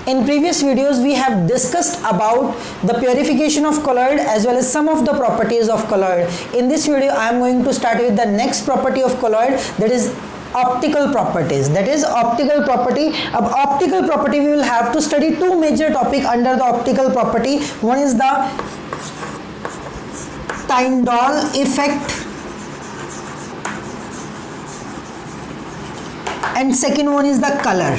In previous videos we have discussed about the purification of colloid as well as some of the properties of colloid. In this video I am going to start with the next property of colloid, that is optical properties. That is optical property. अब optical property we will have to study two major topic under the optical property. One is the Tyndall effect and second one is the color.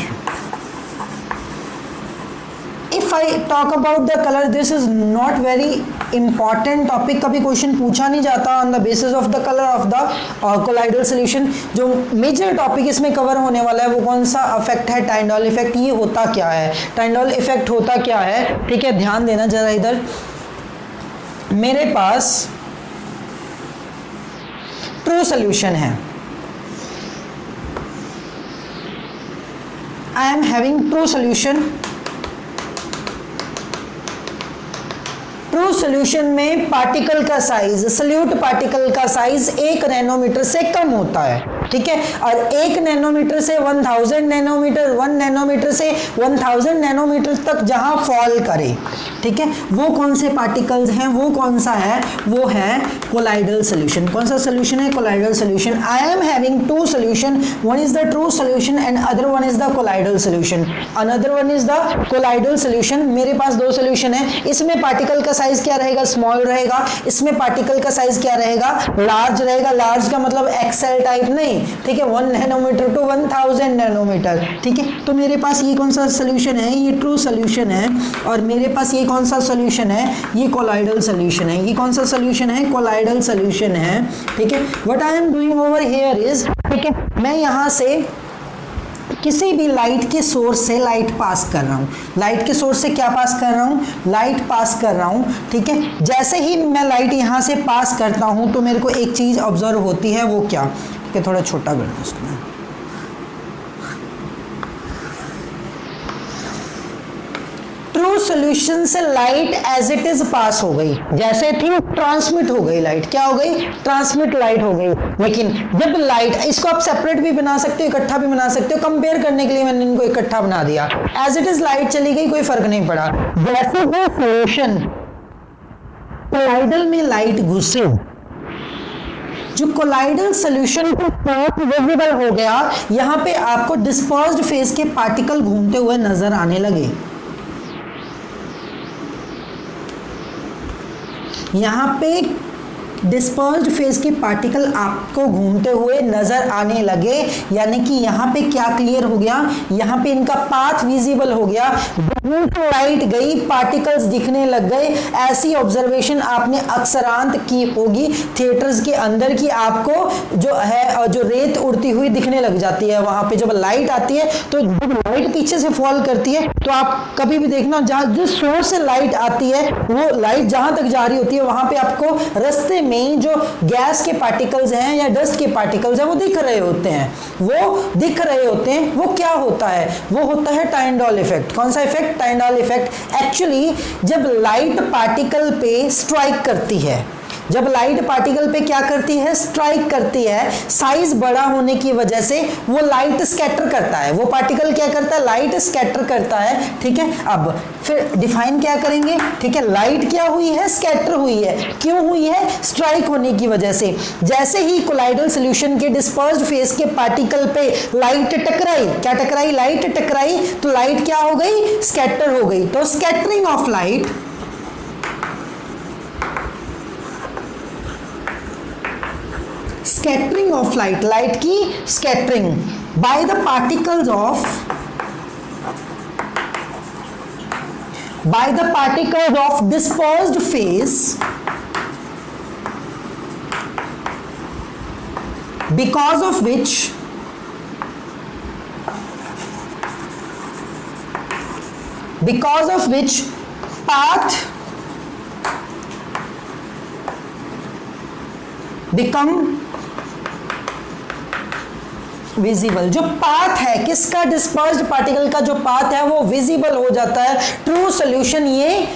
If I talk about the color, this is not very important topic. कभी question पूछा नहीं जाता on the basis of the color of the colloidal solution. जो major topic इसमें cover होने वाला है वो कौन सा इफेक्ट है, टाइंडॉल इफेक्ट. ये होता क्या है, टाइंडॉल इफेक्ट होता क्या है, ठीक है, ध्यान देना जरा. इधर मेरे पास ट्रू सोल्यूशन है, I am having true solution. True solution में पार्टिकल का साइज, सल्यूट पार्टिकल का साइज 1 नैनोमीटर से कम होता है, ठीक है. और 1 नैनोमीटर से 1000 नैनोमीटर, 1 नैनोमीटर से 1000 नैनोमीटर तक जहां फॉल करे, ठीक है, वो कौन से पार्टिकल्स हैं, वो कौन सा है, वो है कोलाइडल सोल्यूशन. कौन सा सोल्यूशन है, colloidal solution. I am having two solution, one is the true solution and other one is the colloidal solution. Another one is the colloidal solution. मेरे पास दो सोल्यूशन है. इसमें पार्टिकल का साइज क्या रहेगा, स्मॉल रहेगा. इसमें पार्टिकल का साइज क्या रहेगा, लार्ज रहेगा. लार्ज का मतलब एक्सेल टाइप नहीं, ठीक है, 1 नैनोमीटर टू 1000 नैनोमीटर, ठीक है. तो मेरे पास ये कौन सा सोल्यूशन है, ये ट्रू सोल्यूशन है. और मेरे पास ये कौन सा सोल्यूशन है, ये कोलाइडल सोल्यूशन है. ये कौन सा सोल्यूशन है, कोलाइडल सोल्यूशन है, ठीक है. What I am doing over here is, ठीक है, मैं यहाँ से किसी भी लाइट के सोर्स से लाइट पास कर रहा हूँ. लाइट के सोर्स से क्या पास कर रहा हूँ, लाइट पास कर रहा हूँ, ठीक है. जैसे ही मैं लाइट यहाँ से पास करता हूँ तो मेरे को एक चीज़ ऑब्जर्व होती है, वो क्या, ठीक है, थोड़ा छोटा कर दो उसमें. ट्रू सोल्यूशन से light as it is pass हो गई, जैसे थी ट्रांसमिट हो गई लाइट. क्या हो गई, ट्रांसमिट लाइट हो गई. लेकिन जब लाइट, इसको आप सेपरेट भी बना सकते हो, इकट्ठा भी बना सकते हो. कंपेयर करने के लिए मैंने इनको इकट्ठा बना दिया. एज इट इज लाइट चली गई, कोई फर्क नहीं पड़ा. जैसे वो सोल्यूशन कोलाइडल में लाइट घुसे, जो कोलाइडल सोल्यूशन के साथ विजिबल हो गया, यहाँ पे आपको डिस्पर्स्ड फेज के पार्टिकल घूमते हुए नजर आने लगे. यहाँ पे डिस्पर्स्ड फेज के पार्टिकल आपको घूमते हुए नजर आने लगे. यानी कि यहाँ पे क्या क्लियर हो गया, यहाँ पे इनका पाथ विजिबल हो गया. लाइट गई, पार्टिकल्स दिखने लग गए. ऐसी ऑब्जर्वेशन आपने अक्सरांत की होगी थिएटर्स के अंदर की. आपको जो है, जो रेत उड़ती हुई दिखने लग जाती है वहां पे जब लाइट आती है. तो जब लाइट पीछे से फॉल करती है तो आप कभी भी देखना, जहाँ जिस सोर्स से लाइट आती है वो लाइट जहां तक जा रही होती है वहां पे आपको रास्ते में जो गैस के पार्टिकल्स हैं या डस्ट के पार्टिकल्स हैं वो दिख रहे होते हैं. वो दिख रहे होते हैं, वो क्या होता है, वो होता है टाइंडॉल इफेक्ट. कौन सा इफेक्ट, टाइंडॉल इफेक्ट. एक्चुअली जब लाइट पार्टिकल पे स्ट्राइक करती है, जब लाइट पार्टिकल पे क्या करती है, स्ट्राइक करती है, साइज बड़ा होने की वजह से वो लाइट स्कैटर करता है. वो पार्टिकल क्या करता है, लाइट स्कैटर करता है, ठीक है. अब फिर डिफाइन क्या करेंगे, ठीक है, लाइट क्या हुई है, स्कैटर हुई है. क्यों हुई है, स्ट्राइक होने की वजह से. जैसे ही कोलाइडल सोल्यूशन के डिस्पर्स्ड फेज के पार्टिकल पे लाइट टकराई, क्या टकराई, लाइट टकराई, तो लाइट क्या हो गई, स्कैटर हो गई. तो scattering of light, scattering of light, light की scattering by the particles of dispersed phase because of which path become visible. जो पाथ है किसका, डिस्पर्स्ड पार्टिकल का जो पाथ है वो विजिबल हो जाता है. ट्रू सोल्यूशन ये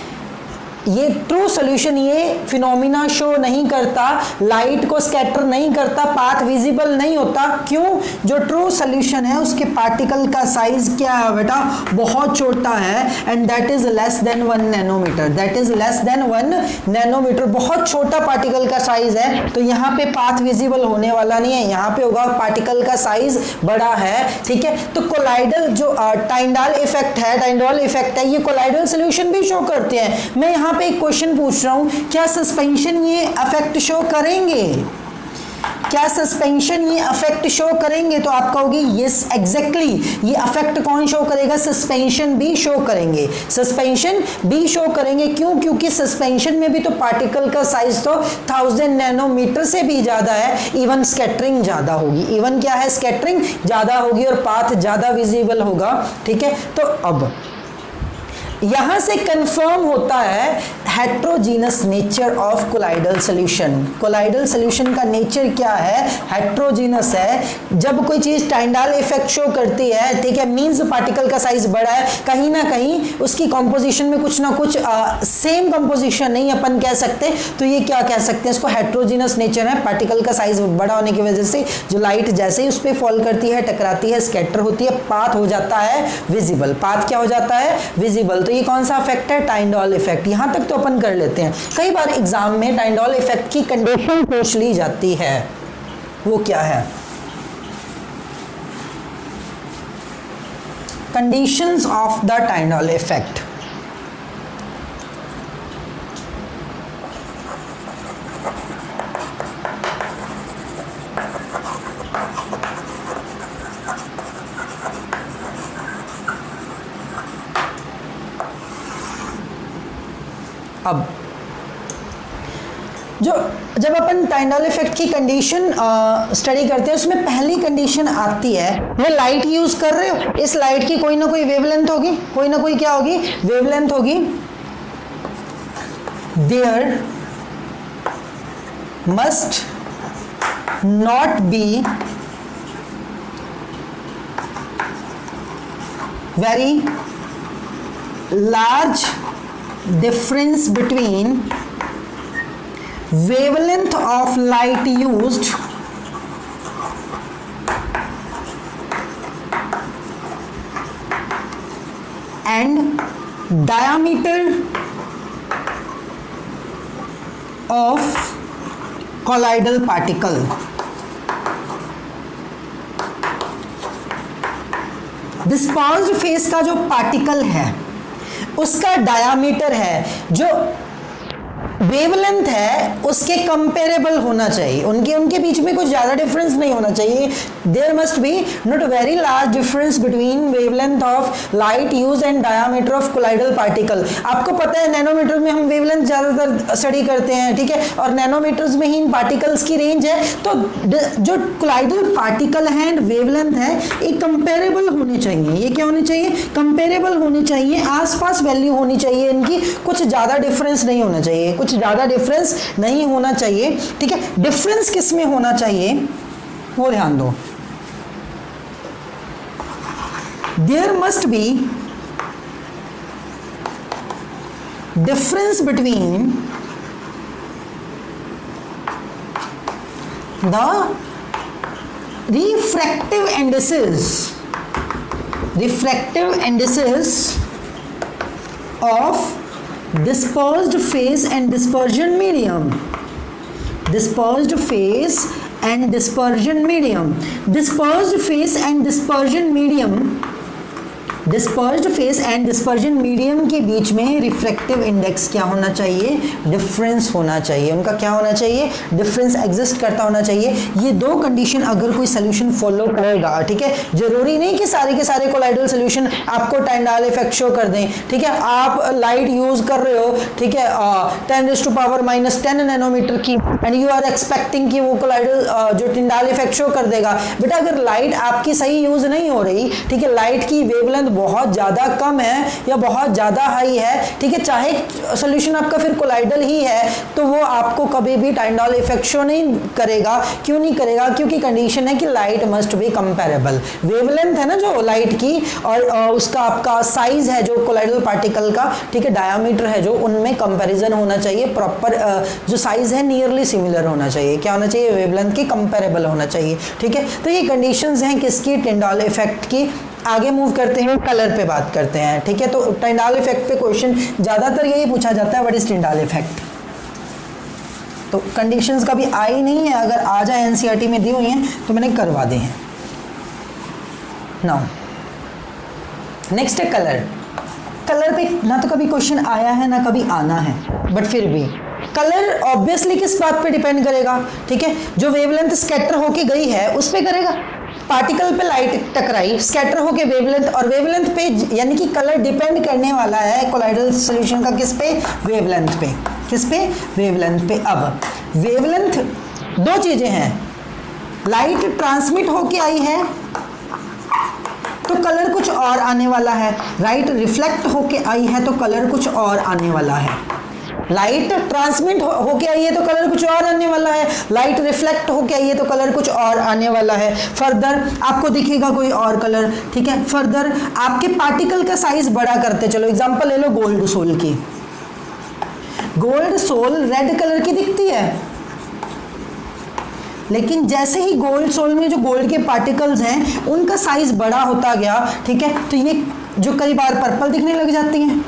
ये ट्रू सॉल्यूशन ये फिनोमिना शो नहीं करता, लाइट को स्कैटर नहीं करता, पाथ विजिबल नहीं होता। क्यों? जो ट्रू सॉल्यूशन है उसके पार्टिकल का साइज क्या है बेटा? बहुत छोटा है, and that is less than 1 nanometre. That is less than 1 nanometre, बहुत छोटा पार्टिकल का साइज है, तो यहाँ पे पाथ विजिबल होने वाला नहीं है, यहाँ पे होगा पार्टिकल का साइज बड़ा है। ठीक है, तो कोलाइडल जो टाइंडाल इफेक्ट है, टाइंडाल इफेक्ट है, ये कोलाइडल सॉल्यूशन भी शो करते हैं। मैं यहाँ पे एक क्वेश्चन पूछ रहा हूं, क्या सस्पेंशन ये अफेक्ट शो करेंगे? क्या सस्पेंशन ये अफेक्ट शो करेंगे? तो आप कहोगे यस एग्जैक्टली, ये अफेक्ट कौन शो करेगा? सस्पेंशन भी शो करेंगे, सस्पेंशन भी शो करेंगे। क्यों? क्योंकि सस्पेंशन में भी तो पार्टिकल का साइज तो 1000 नैनोमीटर से भी ज्यादा है, इवन स्कैटरिंग ज्यादा होगी। इवन क्या है? स्कैटरिंग ज्यादा होगी और पाथ ज्यादा विजिबल होगा। ठीक है, तो अब यहां से कंफर्म होता है heterogeneous nature of colloidal solution. Colloidal solution का नेचर क्या है? हेट्रोजीनस है। जब कोई चीज टाइंडाल इफेक्ट शो करती है, ठीक है, मींस पार्टिकल का साइज बड़ा है, कहीं ना कहीं उसकी कंपोजिशन में कुछ ना कुछ सेम कंपोजिशन नहीं अपन कह सकते, तो ये क्या कह सकते हैं? इसको हेट्रोजीनस नेचर है। पार्टिकल का साइज बड़ा होने की वजह से जो लाइट जैसे ही उस पर फॉल करती है, टकराती है, स्कैटर होती है, पाथ हो जाता है विजिबल। पाथ क्या हो जाता है? विजिबल। तो ये कौन सा इफेक्ट है? टाइंडाल इफेक्ट। यहां तक तो अपन कर लेते हैं। कई बार एग्जाम में टाइंडाल इफेक्ट की कंडीशन पूछ ली जाती है, वो क्या है? Conditions of the Tyndall effect. अब जब अपन टाइंडाल इफेक्ट की कंडीशन स्टडी करते हैं, उसमें पहली कंडीशन आती है, ये लाइट यूज कर रहे हो, इस लाइट की कोई ना कोई वेवलेंथ होगी, कोई ना कोई क्या होगी? वेवलेंथ होगी। There must not be very large difference between wavelength of light used and diameter of colloidal particle। Dispersed phase का जो पार्टिकल है उसका डायामीटर है, जो वेवलेंथ है उसके कंपेरेबल होना चाहिए, उनके बीच में कुछ ज्यादा डिफरेंस नहीं होना चाहिए। There must be not very large difference between wavelength of light use and diameter of colloidal particle. आपको पता है नैनोमीटर में हम वेवलेंथ ज्यादातर स्टडी करते हैं, ठीक है, और नैनोमीटर्स में ही इन पार्टिकल्स की रेंज है। तो जो कोलाइडल पार्टिकल है एंड वेवलेंथ है, ये कंपेरेबल होने चाहिए। ये क्या होने चाहिए? कंपेरेबल होने चाहिए, आसपास वैल्यू होनी चाहिए इनकी, कुछ ज्यादा डिफरेंस नहीं होना चाहिए, कुछ ज्यादा डिफरेंस नहीं होना चाहिए। ठीक है, डिफरेंस किस में होना चाहिए वो ध्यान दो। There must be difference between the refractive indices of dispersed phase and dispersion medium। dispersed phase and dispersion medium। dispersed phase and dispersion medium, dispersed phase and dispersion medium के बीच में रिफ्रैक्टिव इंडेक्स क्या होना चाहिए? Difference होना चाहिए। उनका क्या होना चाहिए? डिफरेंस एग्जिस्ट करता होना चाहिए। ये दो कंडीशन अगर कोई सोल्यूशन फॉलो करेगा, ठीक है, जरूरी नहीं कि सारे के सारे कोलाइडल सोल्यूशन आपको टाइंडाल इफेक्ट शो कर दें। ठीक है, आप लाइट यूज कर रहे हो, ठीक है, 10⁻⁻10 नैनोमीटर की, एंड यू आर एक्सपेक्टिंग कि वो कोलाइडल जो टाइंडाल इफेक्ट शो कर देगा। बेटा अगर लाइट आपकी सही यूज नहीं हो रही, ठीक है, लाइट की वेवलेंथ बहुत ज़्यादा कम है या बहुत ज़्यादा हाई है, ठीक है, चाहे सोल्यूशन आपका फिर कोलाइडल ही है, तो वो आपको कभी भी टाइंडॉल इफेक्ट शो नहीं करेगा। क्यों नहीं करेगा? क्योंकि कंडीशन है कि light must be comparable. Wavelength है ना जो लाइट की, और उसका आपका साइज है जो कोलाइडल पार्टिकल का, ठीक है, डायामीटर है जो, उनमें कंपैरिजन होना चाहिए, प्रॉपर जो साइज है नियरली सिमिलर होना चाहिए। क्या होना चाहिए? वेवलेंथ के कंपेरेबल होना चाहिए, ठीक है। तो ये कंडीशंस हैं किसकी? टाइंडॉल इफेक्ट की। आगे मूव करते हैं, कलर पे बात करते हैं, ठीक है। तो टाइंडॉल इफेक्ट पे क्वेश्चन ज़्यादातर यही पूछा जाता है, व्हाट इज टाइंडॉल इफेक्ट। तो कंडीशंस कभी आई नहीं है, अगर आ जाए एनसीईआरटी में दी हुई हैं तो मैंने करवा दी हैं। नाउ नेक्स्ट है कलर। कलर पे ना तो कभी क्वेश्चन आया है ना कभी आना है, बट फिर भी कलर ऑब्वियसली किस बात पे डिपेंड करेगा, ठीक है, जो वेवलेंथ स्कैटर होके गई है उस पे करेगा। पार्टिकल पे लाइट टकराई, स्कैटर होके वेवलेंथ, और वेवलेंथ पे यानी कि कलर डिपेंड करने वाला है कोलाइडल सॉल्यूशन का किस पे? वेवलेंथ पे। किस पे? वेवलेंथ पे। अब वेवलेंथ दो चीजें हैं, लाइट ट्रांसमिट होके आई है तो कलर कुछ और आने वाला है, राइट, रिफ्लेक्ट होके आई है तो कलर कुछ और आने वाला है। लाइट ट्रांसमिट होके आई है तो कलर कुछ और आने वाला है, लाइट रिफ्लेक्ट होके आई है तो कलर कुछ और आने वाला है। फर्दर आपको दिखेगा कोई और कलर, ठीक है। फर्दर आपके पार्टिकल का साइज बड़ा करते चलो, एग्जांपल ले लो गोल्ड सोल की। गोल्ड सोल रेड कलर की दिखती है, लेकिन जैसे ही गोल्ड सोल में जो गोल्ड के पार्टिकल्स हैं उनका साइज बड़ा होता गया, ठीक है, तो ये जो कई बार पर्पल दिखने लग जाती हैं,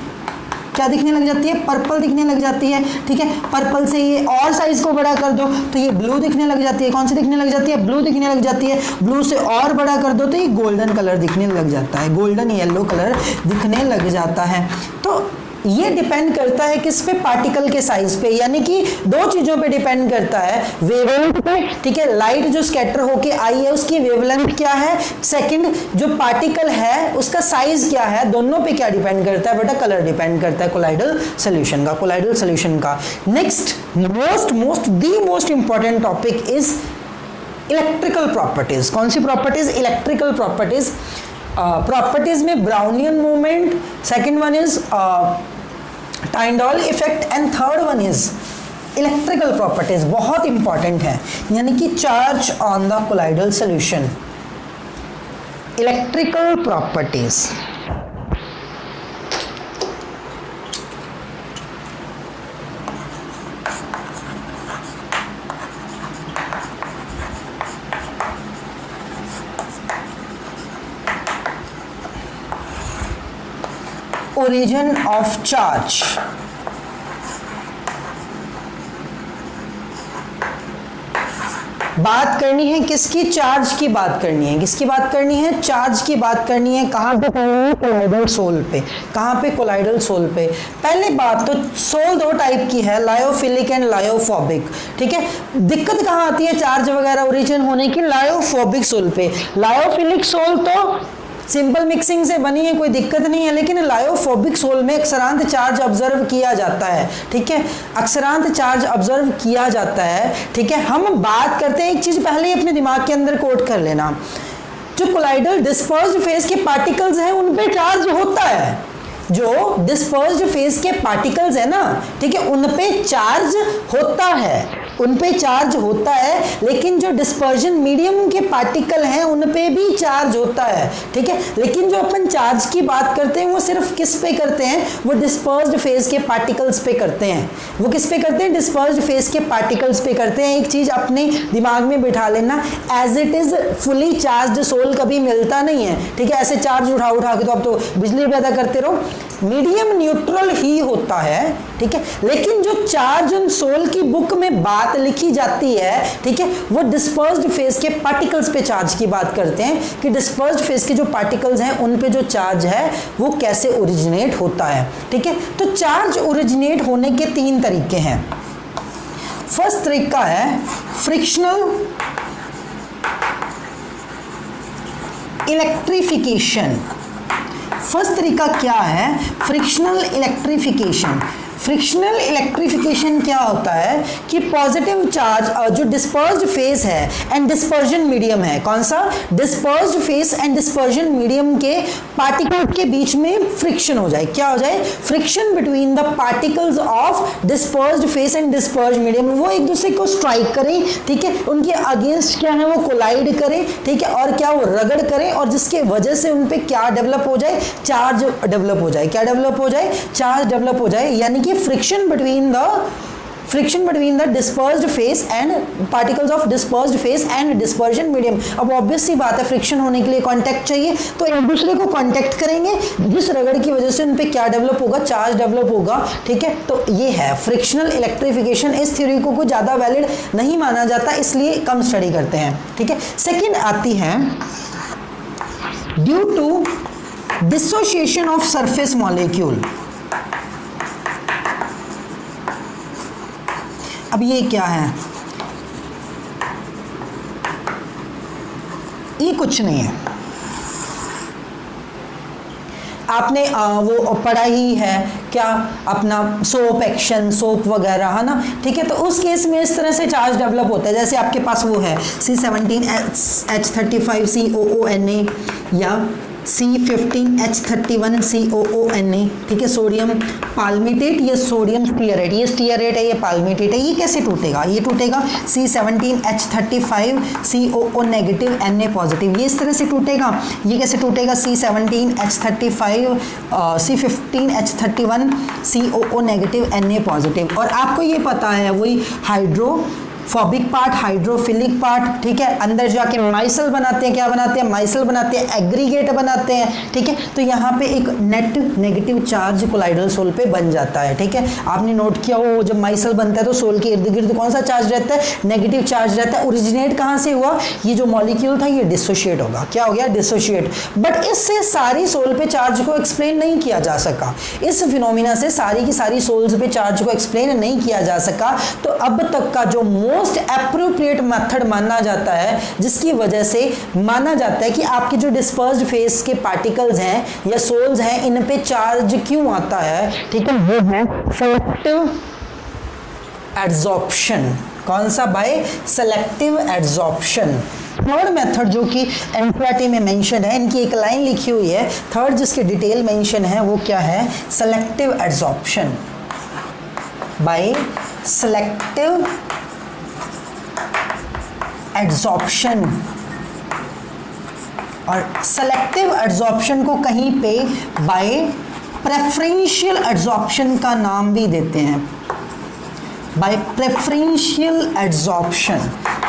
क्या दिखने लग जाती है? पर्पल दिखने लग जाती है, ठीक है। पर्पल से ये और साइज को बड़ा कर दो तो ये ब्लू दिखने लग जाती है। कौन सी दिखने लग जाती है? ब्लू दिखने लग जाती है। ब्लू से और बड़ा कर दो तो ये गोल्डन कलर दिखने लग जाता है, गोल्डन येलो कलर दिखने लग जाता है। तो ये डिपेंड करता है किस पे? पार्टिकल के साइज पे, यानी कि दो चीजों पे डिपेंड करता है, वेवलेंथ पे, ठीक है, लाइट जो स्कैटर होके आई है उसकी वेवलेंथ क्या है, सेकंड जो पार्टिकल है उसका साइज क्या है, दोनों पे क्या डिपेंड करता है? बेटा कलर डिपेंड करता है कोलाइडल सॉल्यूशन का, कोलाइडल सॉल्यूशन का। Next most important topic is electrical properties. कौन सी प्रॉपर्टीज? Electrical properties. प्रॉपर्टीज में Brownian movement, second one is Tyndall effect, and third one is electrical properties. बहुत इंपॉर्टेंट है, यानी कि charge on the colloidal solution, electrical properties. origin of charge। बात करनी है किसकी? चार्ज की बात करनी है। किसकी बात करनी है? चार्ज की बात करनी है। कहां पे करनी है? कोलाइडल सोल पे। कहां पे? कोलाइडल सोल पे। पहले बात तो सोल दो टाइप की है, लायोफिलिक एंड लायोफोबिक, ठीक है। दिक्कत कहां आती है चार्ज वगैरह ओरिजिन होने की? लायोफोबिक सोल पे। लायोफिलिक सोल तो सिंपल मिक्सिंग से बनी है, कोई दिक्कत नहीं है, लेकिन लायोफोबिक सोल में अक्षरांत चार्ज ऑब्जर्व किया जाता है, ठीक है, अक्षरांत चार्ज ऑब्जर्व किया जाता है, ठीक है। हम बात करते हैं, एक चीज पहले ही अपने दिमाग के अंदर कोट कर लेना, जो कोलाइडल डिस्पर्स्ड फेज के पार्टिकल्स हैं उन पे चार्ज होता है। जो डिस्पर्स्ड फेज के पार्टिकल्स है ना, ठीक है, उन पे चार्ज होता है, उन पे चार्ज होता है, लेकिन जो डिस्पर्जन मीडियम के पार्टिकल हैं उन पे भी चार्ज होता है, ठीक है। लेकिन जो अपन चार्ज की बात करते हैं वो सिर्फ किस पे करते हैं? वो डिस्पर्स्ड फेज के पार्टिकल्स पे करते हैं। वो किस पे करते हैं? डिस्पर्स्ड फेज के पार्टिकल्स पे करते हैं। एक चीज अपने दिमाग में बिठा लेना, as it is fully charge sol कभी मिलता नहीं है, ठीक है। ऐसे चार्ज उठा उठा के तो अब तो बिजली पैदा करते रहो, मीडियम न्यूट्रल ही होता है, ठीक है। लेकिन जो चार्ज ऑन सोल की बुक में बात लिखी जाती है, ठीक है, वो डिस्पर्स्ड फेज के पार्टिकल्स पे चार्ज की बात करते हैं कि डिस्पर्स्ड फेज के जो पार्टिकल्स हैं उन पे जो चार्ज है वो कैसे ओरिजिनेट होता है, ठीक है। तो चार्ज ओरिजिनेट होने के तीन तरीके हैं। फर्स्ट तरीका है फ्रिक्शनल इलेक्ट्रिफिकेशन। फर्स्ट तरीका क्या है? Frictional electrification. फ्रिक्शनल इलेक्ट्रिफिकेशन क्या होता है कि पॉजिटिव चार्ज जो डिस्पर्स्ड फेस है एंड डिस्पर्जन मीडियम है, कौन सा, dispersed phase and dispersion medium के पार्टिकल्स के बीच में फ्रिक्शन हो जाए, क्या हो जाए, friction between the particles of dispersed phase and dispersed medium, वो एक दूसरे को स्ट्राइक करें, ठीक है, उनके अगेंस्ट क्या है वो कोलाइड करें, ठीक है, और क्या वो रगड़ करें और जिसके वजह से उन पे क्या डेवलप हो जाए, चार्ज डेवलप हो जाए, क्या डेवलप हो जाए, चार्ज डेवलप हो जाए, यानी कि friction between the dispersed phase and particles of dispersed phase and dispersion medium. अब ऑब्वियस सी बात है फ्रिक्शन होने के लिए कांटेक्ट चाहिए, तो एक दूसरे को कांटेक्ट करेंगे, जिस रगड़ की वजह से उन पे क्या डेवलप होगा, चार्ज डेवलप होगा, ठीक है, तो ये है फ्रिक्शनल इलेक्ट्रिफिकेशन। इस थ्योरी को कोई ज़्यादा वैलिड नहीं माना जाता, इसलिए कम स्टडी करते हैं, ठीक है। सेकेंड आती है due to dissociation of surface molecule. अब ये क्या है, ये कुछ नहीं है, आपने वो पढ़ा ही है क्या, अपना सोप एक्शन, सोप वगैरह, है ना, ठीक है, तो उस केस में इस तरह से चार्ज डेवलप होता है, जैसे आपके पास वो है C17H35COONA या C15H31COONA, ठीक है, सोडियम पाल्मिटेट, ये सोडियम स्टीयरेट, ये स्टीयरेट है, ये पाल्मिटेट है, ये कैसे टूटेगा, ये टूटेगा C17H35CO नेगेटिव Na पॉजिटिव, ये इस तरह से टूटेगा, ये कैसे टूटेगा C15H31CO नेगेटिव Na पॉजिटिव। और आपको ये पता है वही हाइड्रोफोबिक पार्ट, हाइड्रोफिलिक पार्ट, ठीक है, अंदर जाके माइसल बनाते हैं, क्या बनाते हैं, माइसल बनाते हैं, एग्रीगेट बनाते हैं, ठीक है, तो यहाँ पे एक net negative charge colloidal sol पे बन जाता है, ठीक है। आपने नोट किया हो जब माइसल बनता है तो सोल के इर्द गिर्द कौन सा चार्ज रहता है, नेगेटिव चार्ज रहता है। ओरिजिनेट कहाँ से हुआ, ये जो मॉलिक्यूल था ये डिसोशिएट होगा, क्या हो गया, डिसोशिएट, बट इससे सारी सोल पे चार्ज को एक्सप्लेन नहीं किया जा सका, इस फिनोमिना से सारी की सारी सोल्स पे चार्ज को एक्सप्लेन नहीं किया जा सका। तो अब तक का जो मोस्ट एप्रोप्रिएट मेथड माना जाता है, जिसकी वजह से माना जाता है कि आपके जो डिस्पर्स्ड फेस के पार्टिकल्स हैं या सोल्स हैं, इन पे चार्ज क्यों आता है, ठीक है, वो है सेलेक्टिव एड्सॉर्प्शन। कौन सा भाई, सेलेक्टिव एड्सॉर्प्शन। थर्ड मेथड जो कि एनसीईआरटी में मेंशन है, इनकी एक लाइन लिखी हुई है, थर्ड जिसके डिटेल मेंशन है वो क्या है, selective adsorption by selective adsorption. और सेलेक्टिव एड्सॉर्प्शन को कहीं पे बाय प्रेफरेंशियल एड्सॉर्प्शन का नाम भी देते हैं, by preferential adsorption,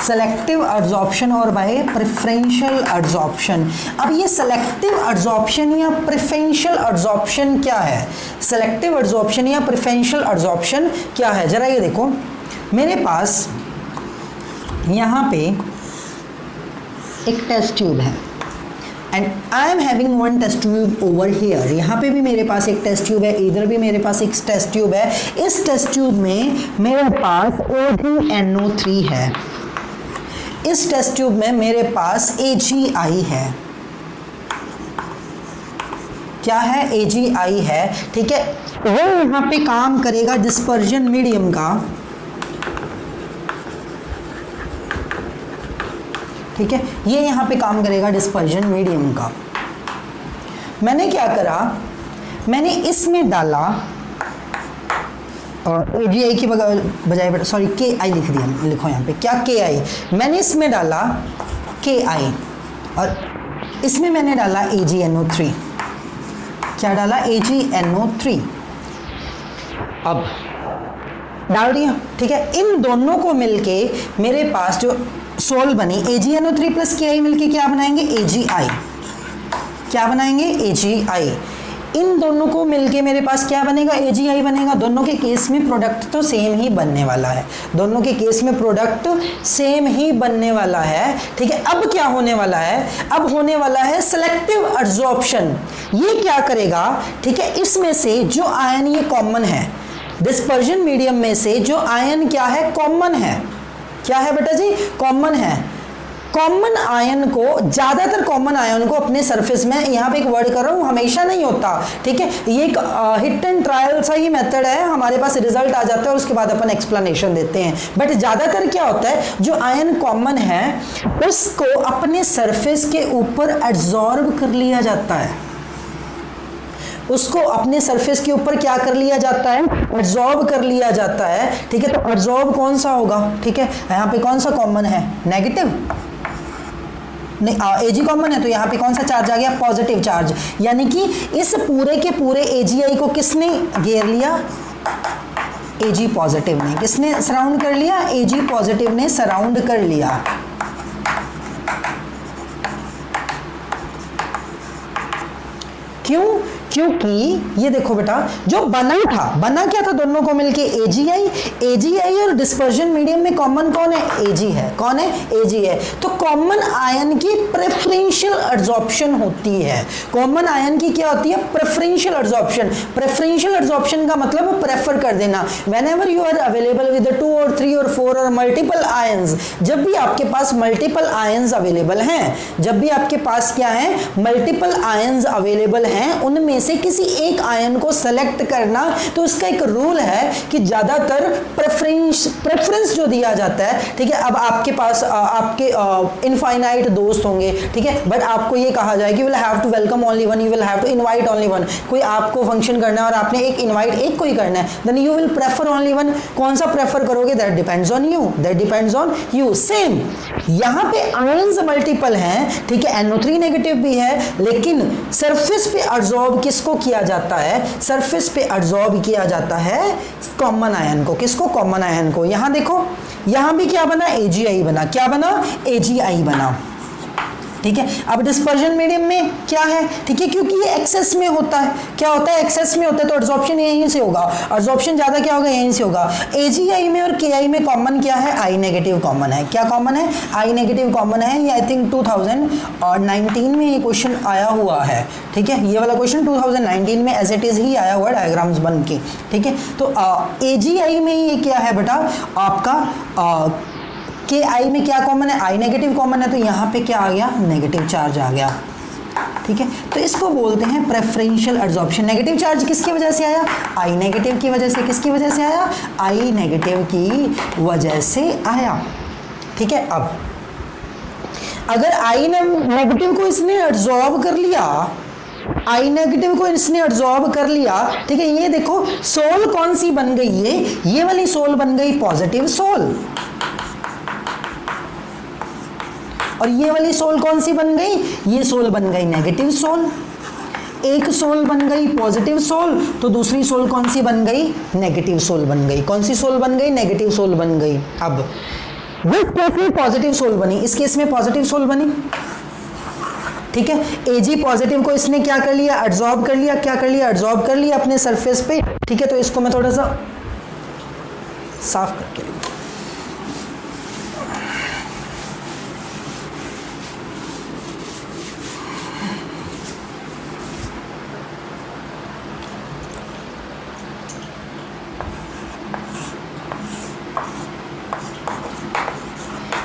selective adsorption और बाय प्रेफरेंशियल एड्सॉर्प्शन। अब ये सेलेक्टिव एड्सॉर्प्शन या प्रेफरेंशियल एड्सॉर्प्शन क्या है, सेलेक्टिव एड्सॉर्प्शन या प्रेफरेंशियल एड्सॉर्प्शन क्या है, जरा ये देखो, मेरे पास यहाँ पे एक टेस्ट ट्यूब है and I am having one test tube over here, यहाँ पे भी मेरे पास एक टेस्ट ट्यूब है, इधर भी मेरे पास एक टेस्ट ट्यूब है। इस टेस्ट ट्यूब में मेरे पास OgNO3 है, इस टेस्ट ट्यूब में मेरे पास AgI है, क्या है, AgI है, ठीक है, वो यहाँ पे काम करेगा डिस्पर्जन मीडियम का, ठीक है, ये यहाँ पे काम करेगा डिस्पर्जन मीडियम का। मैंने क्या करा, मैंने इसमें डाला और AgI की बजाय सॉरी KI लिख दिया, लिखो यहाँ पे क्या KI, मैंने इसमें डाला KI और इसमें मैंने डाला AgNO3, क्या डाला, AgNO3, अब डाल दिया, ठीक है। इन दोनों को मिलके मेरे पास जो सोल बनी AgNO3 प्लस KI मिलके क्या बनाएंगे, AgI, क्या बनाएंगे, AgI। इन दोनों को मिलके मेरे पास क्या बनेगा, AgI बनेगा। दोनों के केस में प्रोडक्ट तो सेम ही बनने वाला है, दोनों के केस में प्रोडक्ट सेम ही बनने वाला है, ठीक है। अब क्या होने वाला है, अब होने वाला है सेलेक्टिव एड्सॉर्प्शन। ये क्या करेगा, ठीक है, इसमें से जो आयन ये कॉमन है, डिस्पर्जन मीडियम में से जो आयन क्या है, कॉमन है, क्या है बेटा जी, कॉमन है। कॉमन आयन को, ज्यादातर कॉमन आयन को अपने सरफेस में, यहाँ पे एक वर्ड कर रहा हूँ, हमेशा नहीं होता, ठीक है, ये एक हिट एंड ट्रायल सा ही मेथड है, हमारे पास रिजल्ट आ जाता है और उसके बाद अपन एक्सप्लेनेशन देते हैं। बट ज्यादातर क्या होता है, जो आयन कॉमन है उसको अपने सरफेस के ऊपर एब्जॉर्ब कर लिया जाता है, उसको अपने सरफेस के ऊपर क्या कर लिया जाता है, एब्जॉर्ब कर लिया जाता है, ठीक है। तो एब्जॉर्ब कौन सा होगा, ठीक है, यहाँ पे कौन सा कॉमन है, नेगेटिव नहीं, एजी कॉमन है, तो यहाँ पे कौन सा चार्ज आ गया, पॉजिटिव चार्ज, यानी कि इस पूरे के पूरे एजीआई को किसने घेर लिया, एजी पॉजिटिव ने, किसने सराउंड कर लिया, एजी पॉजिटिव ने सराउंड कर लिया। क्यों, क्योंकि ये देखो बेटा, जो बना था, बना क्या था दोनों को मिलके, एजीआई, एजीआई और डिस्पर्जन मीडियम में कॉमन कौन है, एजी है, कौन है, एजी है। तो कॉमन आयन की प्रेफरेंशियल एब्जॉर्प्शन होती है, कॉमन आयन की क्या होती है, प्रेफरेंशियल एब्जॉर्प्शन। प्रेफरेंशियल एब्जॉर्प्शन का मतलब प्रेफर कर देना, whenever you are available with 2 और 3 और 4 और मल्टीपल आयंस, जब भी आपके पास मल्टीपल आयंस अवेलेबल हैं, जब भी आपके पास क्या है, मल्टीपल आयंस अवेलेबल हैं, उनमें से किसी एक आयन को सेलेक्ट करना। तो इसका एक रूल है कि ज्यादातर प्रेफरेंस जो दिया जाता है, ठीक है। अब आपके पास आपके इनफाइनाइट दोस्त होंगे, ठीक है, बट आपको ये कहा जाए कि you will have to welcome only one, you will have to invite only one, कोई आपको फंक्शन करना है और आपने एक इनवाइट एक को ही करना है, then you will prefer only one. कौन सा प्रेफर करोगे, that depends on you, that depends on you. Same यहां पे आयंस मल्टीपल हैं, ठीक है, NO3 नेगेटिव भी है, लेकिन सरफेस पे एब्जॉर्ब किसको किया जाता है, सरफेस पे एब्जॉर्ब किया जाता है कॉमन आयन को, किसको, कॉमन आयन को। यहां देखो, यहां भी क्या बना, एजीआई बना, क्या बना, एजीआई बना, ठीक है। अब डिस्पर्जन मीडियम में क्या है, ठीक है, क्योंकि ये एक्सेस में होता है, क्या होता है, एक्सेस में होता है, तो एब्जॉर्प्शन यहीं से होगा, एब्जॉर्प्शन ज्यादा क्या होगा, यहीं से होगा। एजीआई में और केआई में कॉमन क्या है, आई नेगेटिव कॉमन है, क्या कॉमन है, आई नेगेटिव कॉमन है। ये आई थिंक 2019 में ये क्वेश्चन आया हुआ है, ठीक है, ये वाला क्वेश्चन 2019 में एज इट इज ही आया हुआ, डायग्राम्स बन के, ठीक है। तो एजीआई में ये क्या है बेटा, आपका के आई में क्या कॉमन है, आई नेगेटिव कॉमन है, तो यहाँ पे क्या आ गया, नेगेटिव चार्ज आ गया, ठीक है। तो इसको बोलते हैं प्रेफरेंशियल एब्जॉर्प्शन। नेगेटिव चार्ज किसकी वजह से आया, आई नेगेटिव की वजह से, किसकी वजह से आया, आई नेगेटिव की वजह से आया, ठीक है। अब अगर आई नेगेटिव को इसने एब्जॉर्ब कर लिया, आई नेगेटिव को इसने एब्जॉर्ब कर लिया, ठीक है, ये देखो सोल कौन सी बन गई, ये वाली सोल बन गई पॉजिटिव सोल, और ये वाली सोल कौन सी बन गई, ये सोल बन गई नेगेटिव सोल। एक सोल बन गई पॉजिटिव सोल, तो दूसरी सोल कौन सी बन गई, नेगेटिव सोल बन गई। कौन सी सोल बन गई, नेगेटिव सोल बन गई। अब इस केस में पॉजिटिव सोल बनी, इस केस में पॉजिटिव सोल बनी, ठीक है। एजी पॉजिटिव को इसने क्या कर लिया, एब्जॉर्ब कर लिया, क्या कर लिया, एब्जॉर्ब कर लिया अपने सरफेस पे, ठीक है। तो इसको मैं थोड़ा सा साफ करके,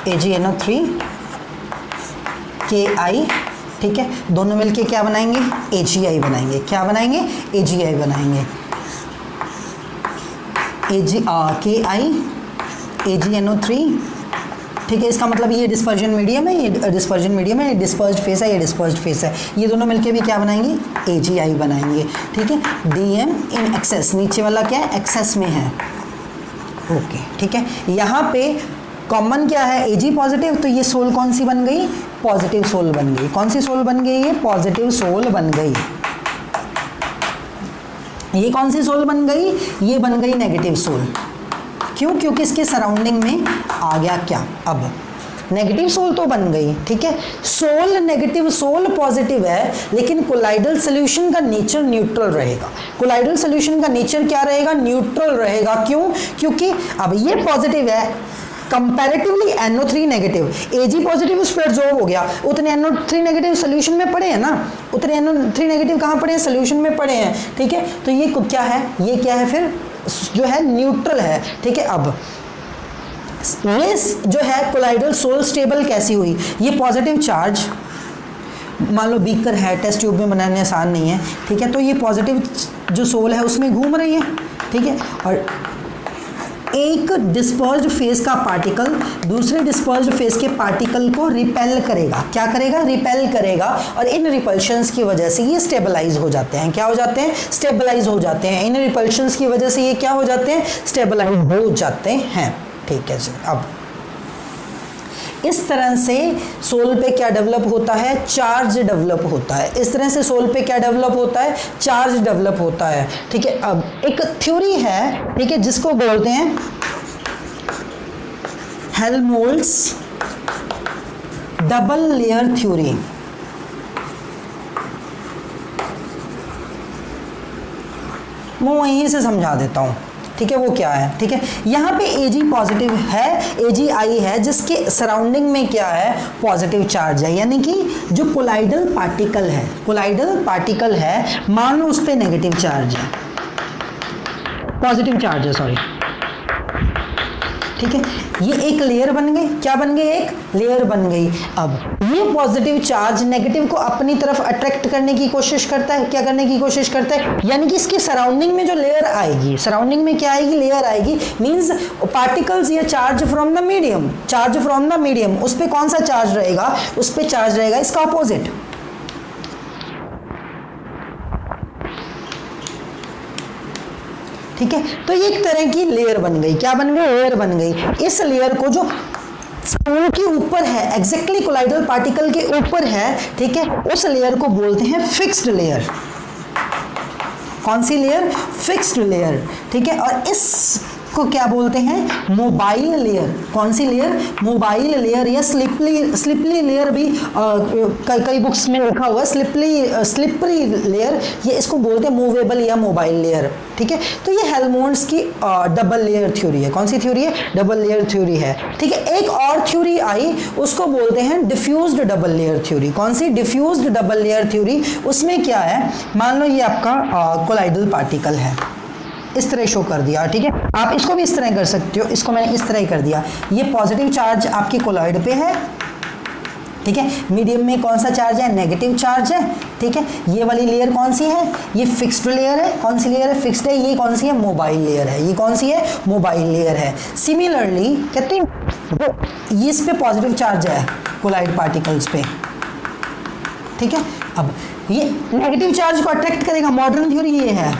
AgNO3 KI, ठीक है, दोनों मिलके क्या बनाएंगे, AgI बनाएंगे, क्या बनाएंगे, AgI बनाएंगे। KI AgNO3, ठीक है, इसका मतलब ये डिस्पर्जन मीडियम है, ये डिस्पर्जन मीडियम है, ये डिस्पर्स्ड फेस है, ये डिस्पर्स्ड फेस है, ये दोनों मिलके भी क्या बनाएंगे, AgI बनाएंगे, ठीक है। DM इन एक्सेस, नीचे वाला क्या है, एक्सेस में है, ओके, ठीक है। यहाँ पे कॉमन क्या है, एजी पॉजिटिव, तो ये सोल कौन सी बन गई, पॉजिटिव सोल बन गई। कौन सी सोल बन गई, ये पॉजिटिव सोल बन गई। ये कौन सी सोल बन गई, ये बन गई नेगेटिव सोल। क्यों, क्योंकि इसके सराउंडिंग में आ गया क्या, अब नेगेटिव सोल तो बन गई, ठीक है। सोल नेगेटिव, सोल पॉजिटिव है, लेकिन कोलाइडल सॉल्यूशन का नेचर न्यूट्रल रहेगा। कोलाइडल सॉल्यूशन का नेचर क्या रहेगा, न्यूट्रल रहेगा। क्यों, क्योंकि अब ये पॉजिटिव है comparatively NO3 negative, Ag positive उस पर एब्जॉर्ब हो गया, उतने NO3 नेगेटिव सोल्यूशन में पड़े हैं ना, उतने NO3 नेगेटिव कहाँ पड़े हैं, सोल्यूशन में पड़े हैं, ठीक है। तो ये क्या है, ये क्या है, फिर जो है न्यूट्रल है, ठीक है। अब ये जो है कोलाइडल सोल स्टेबल कैसी हुई, ये पॉजिटिव चार्ज, मान लो बीकर है, टेस्ट ट्यूब में बनाने आसान नहीं है, ठीक है, तो ये पॉजिटिव जो सोल है उसमें घूम रही है, ठीक है, और एक डिस्पर्स्ड फेज का पार्टिकल दूसरे डिस्पर्स्ड फेज के पार्टिकल को रिपेल करेगा, क्या करेगा, रिपेल करेगा, और इन रिपल्शंस की वजह से ये स्टेबलाइज हो जाते हैं, क्या हो जाते हैं, स्टेबलाइज हो जाते हैं, इन रिपल्शंस की वजह से ये क्या हो जाते हैं, स्टेबलाइज हो जाते हैं, ठीक है जी। अब इस तरह से सोल पे क्या डेवलप होता है, चार्ज डेवलप होता है, इस तरह से सोल पे क्या डेवलप होता है, चार्ज डेवलप होता है, ठीक है। अब एक थ्योरी है, ठीक है, जिसको बोलते हैं हेल्महोल्ट्ज डबल लेयर थ्योरी। मैं वहीं से समझा देता हूं, ठीक है, वो क्या है, ठीक है, यहाँ पे Ag पॉजिटिव है, AgI है, जिसके सराउंडिंग में क्या है, पॉजिटिव चार्ज है, यानी कि जो कोलाइडल पार्टिकल है, मान लो उस पर नेगेटिव चार्ज है, पॉजिटिव चार्ज है, सॉरी, ठीक है, ये एक लेयर बन गई, क्या बन गई, एक लेयर बन गई। अब ये पॉजिटिव चार्ज नेगेटिव को अपनी तरफ अट्रैक्ट करने की कोशिश करता है, क्या करने की कोशिश करता है, यानी कि इसके सराउंडिंग में जो लेयर आएगी, सराउंडिंग में क्या आएगी, लेयर आएगी, मींस पार्टिकल्स या चार्ज फ्रॉम द मीडियम, उस पर कौन सा चार्ज रहेगा, उस पर चार्ज रहेगा इसका ऑपोजिट, ठीक है। तो ये एक तरह की लेयर बन गई, क्या बन गई, लेयर बन गई। इस लेयर को जो सोल के ऊपर है, एग्जैक्टली कोलाइडल पार्टिकल के ऊपर है, ठीक है, उस लेयर को बोलते हैं फिक्स्ड लेयर। कौन सी लेयर, फिक्स्ड लेयर, ठीक है, और इस को क्या बोलते हैं, मोबाइल लेयर। कौन सी लेयर, मोबाइल लेयर, या स्लिपली लेयर भी कई बुक्स में लिखा हुआ है, स्लिपरी लेयर, ये इसको बोलते हैं मूवेबल या मोबाइल लेयर, ठीक है। तो ये हेल्महोल्ट्ज की डबल लेयर थ्योरी है, कौन सी थ्योरी है, डबल लेयर थ्योरी है, ठीक है। एक और थ्योरी आई, उसको बोलते हैं डिफ्यूज्ड डबल लेयर थ्योरी। कौन सी, डिफ्यूज्ड डबल लेयर थ्योरी। उसमें क्या है, मान लो ये आपका कोलाइडल पार्टिकल है, इस तरह शो कर दिया, ठीक है, आप इसको भी इस तरह कर सकते हो, इसको मैंने इस तरह ही कर दिया, ये पॉजिटिव चार्ज आपकी कोलॉइड पे है, ठीक है, मीडियम में कौन सा चार्ज है, नेगेटिव चार्ज है, ठीक है, ये वाली लेयर कौन सी है, ये फिक्स्ड लेयर है, कौन सी लेयर है, फिक्स्ड है, ये कौन सी है, मोबाइल लेयर है, ये कौन सी है, मोबाइल लेयर है। सिमिलरली कहते हैं ये इस पे पॉजिटिव चार्ज है कोलाइड पार्टिकल्स पे, ठीक है, अब ये नेगेटिव चार्ज को अट्रैक्ट करेगा, मॉडर्न थ्योरी ये है।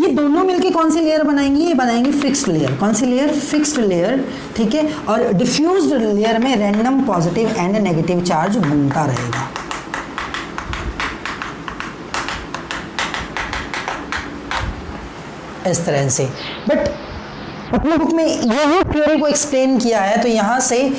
ये दोनों मिलके कौन सी लेयर बनाएंगी, ये बनाएंगी फिक्स्ड लेयर। कौन सी लेयर, फिक्स्ड लेयर, ठीक है, और डिफ्यूज्ड लेयर में random positive and negative charge घूमता रहेगा। इस तरह से, बट अपने बुक में यही थ्योरी को एक्सप्लेन किया है, तो यहां से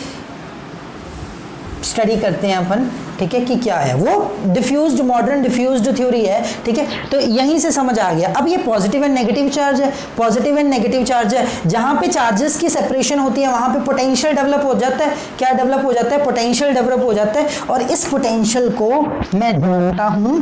स्टडी करते हैं अपन, ठीक है, कि क्या है वो डिफ्यूज्ड, मॉडर्न डिफ्यूज्ड थ्योरी है, ठीक है। तो यहीं से समझ आ गया। अब ये पॉजिटिव एंड नेगेटिव चार्ज है, पॉजिटिव एंड नेगेटिव चार्ज है, जहां पे चार्जेस की सेपरेशन होती है वहां पे पोटेंशियल डेवलप हो जाता है, क्या डेवलप हो जाता है, पोटेंशियल डेवलप हो जाता है, और इस पोटेंशियल को मैं ढूंढता हूं